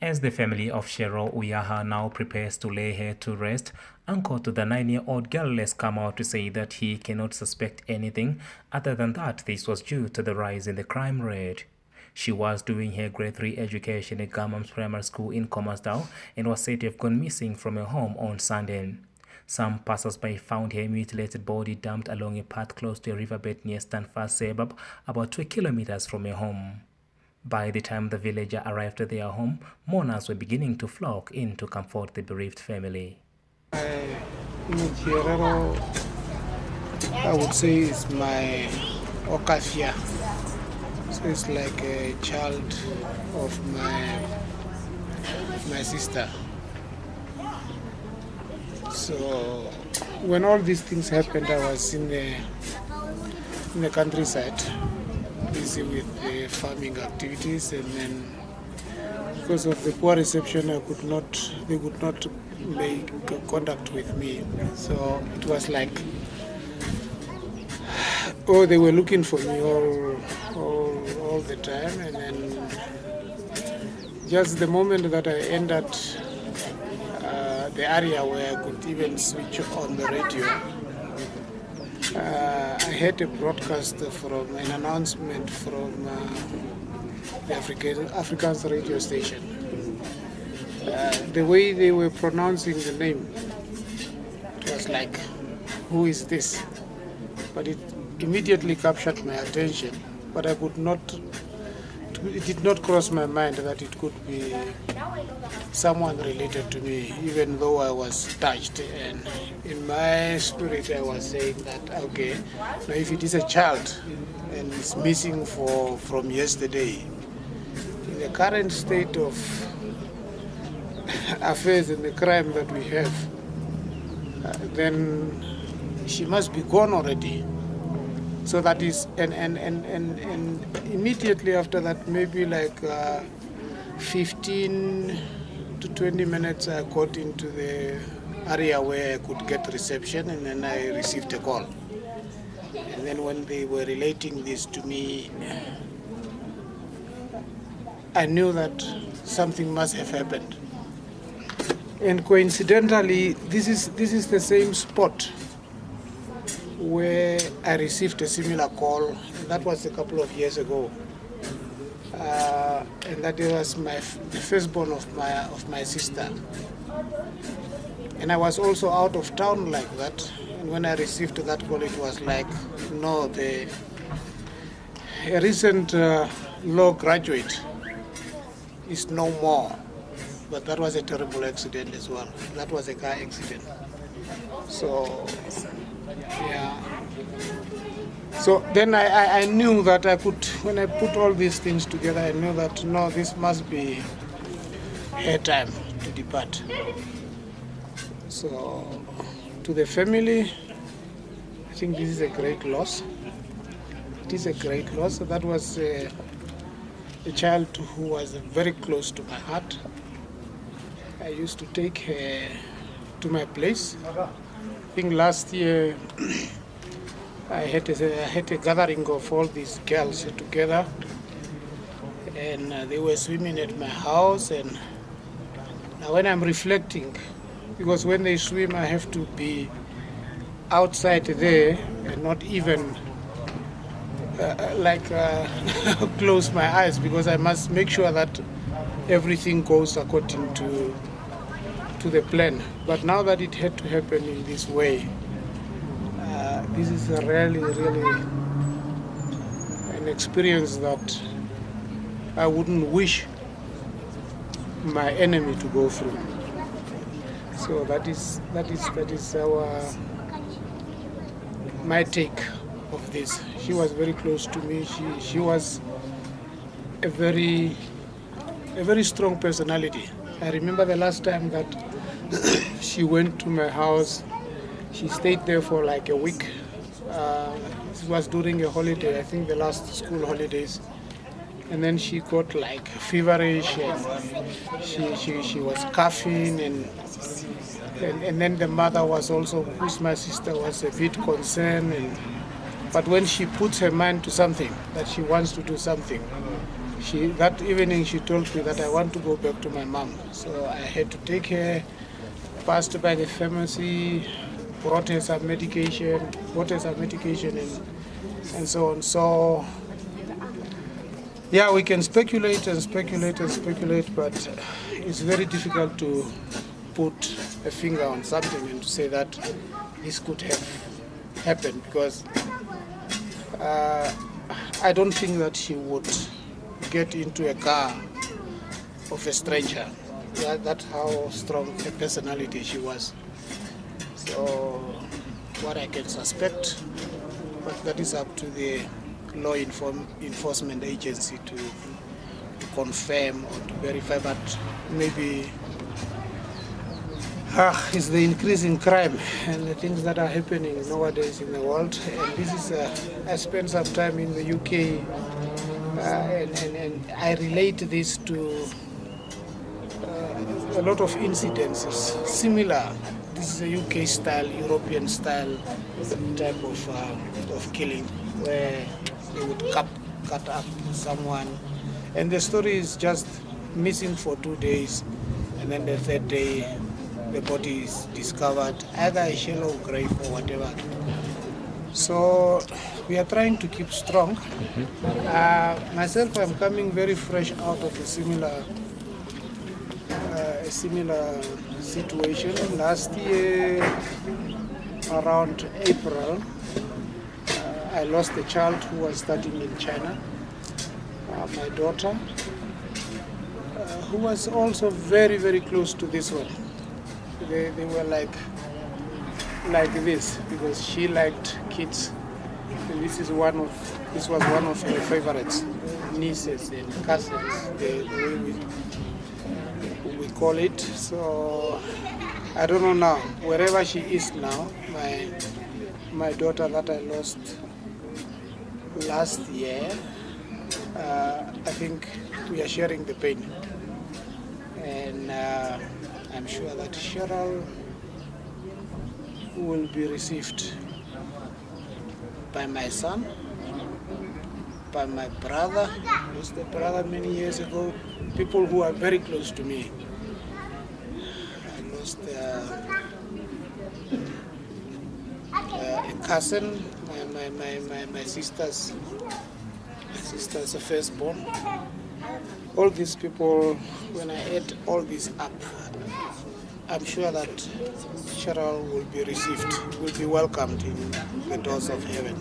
As the family of Cheryl Uyaha now prepares to lay her to rest, uncle to the 9-year-old girl has come out to say that he cannot suspect anything other than that this was due to the rise in the crime rate. She was doing her grade 3 education at Gamam's Primary School in Commersdale and was said to have gone missing from her home on Sunday. Some passers-by found her mutilated body dumped along a path close to a riverbed near Stanford suburb, about 2 kilometers from her home. By the time the villager arrived at their home, mourners were beginning to flock in to comfort the bereaved family. I would say it's my Okafia. So it's like a child of my sister. So when all these things happened, I was in the countryside, busy with the farming activities, and then because of the poor reception, they could not make contact with me. So it was like, they were looking for me all the time, and then just the moment that I entered the area where I could even switch on the radio, I heard a broadcast from an announcement from the Afrikaans radio station. The way they were pronouncing the name, it was like, who is this? But it immediately captured my attention, but it did not cross my mind that it could be someone related to me, even though I was touched. And in my spirit, I was saying that, okay, now if it is a child and it's missing from yesterday, in the current state of affairs and the crime that we have, then she must be gone already. So that is, and immediately after that, maybe like 15 to 20 minutes, I got into the area where I could get reception, and then I received a call. And then when they were relating this to me, I knew that something must have happened. And coincidentally, this is the same spot where I received a similar call, and that was a couple of years ago. And that was the firstborn of my sister. And I was also out of town like that. And when I received that call, it was like, no, a recent law graduate is no more. But that was a terrible accident as well. That was a car accident. So, yeah. So then I knew that I could, when I put all these things together, I knew that, no, this must be her time to depart. So to the family, I think this is a great loss. It is a great loss. That was a child who was very close to my heart. I used to take her to my place. I think last year I had a gathering of all these girls together, and they were swimming at my house. And now when I'm reflecting, because when they swim I have to be outside there and not even close my eyes, because I must make sure that everything goes according to the plan. But now that it had to happen in this way, this is really an experience that I wouldn't wish my enemy to go through. So that is my take of this. She was very close to me. She was a very strong personality. I remember the last time that she went to my house. She stayed there for like a week. It was during a holiday, I think the last school holidays. And then she got like feverish, and she was coughing, and then the mother was also, who's my sister, was a bit concerned. But when she puts her mind to something, that she wants to do something, That evening she told me that I want to go back to my mom. So I had to take her, passed by the pharmacy, brought her some medication, and so on. So yeah, we can speculate, but it's very difficult to put a finger on something and to say that this could have happened, because I don't think that she would get into a car of a stranger. That's how strong a personality she was. So what I can suspect, but that is up to the law enforcement agency to confirm or to verify, but maybe it's the increase in crime and the things that are happening nowadays in the world. And this is, I spent some time in the UK, and I relate this to a lot of incidences similar. This is a UK style, European style type of killing, where they would cut up someone, and the story is just missing for 2 days, and then the third day the body is discovered, either a shallow grave or whatever. So we are trying to keep strong. Myself, I'm coming very fresh out of a similar situation. Last year, around April, I lost a child who was studying in China. My daughter, who was also very, very close to this one. They were like this, because she liked kids. And this was one of her favorites, nieces and cousins, the way we call it. So I don't know now, wherever she is now, my daughter that I lost last year, I think we are sharing the pain. And I'm sure that Cheryl will be received by my son, by my brother. I lost a brother many years ago, people who are very close to me. I lost a cousin, my sister's firstborn. All these people, when I add all this up, I'm sure that Cheryl will be received, will be welcomed in the doors of heaven.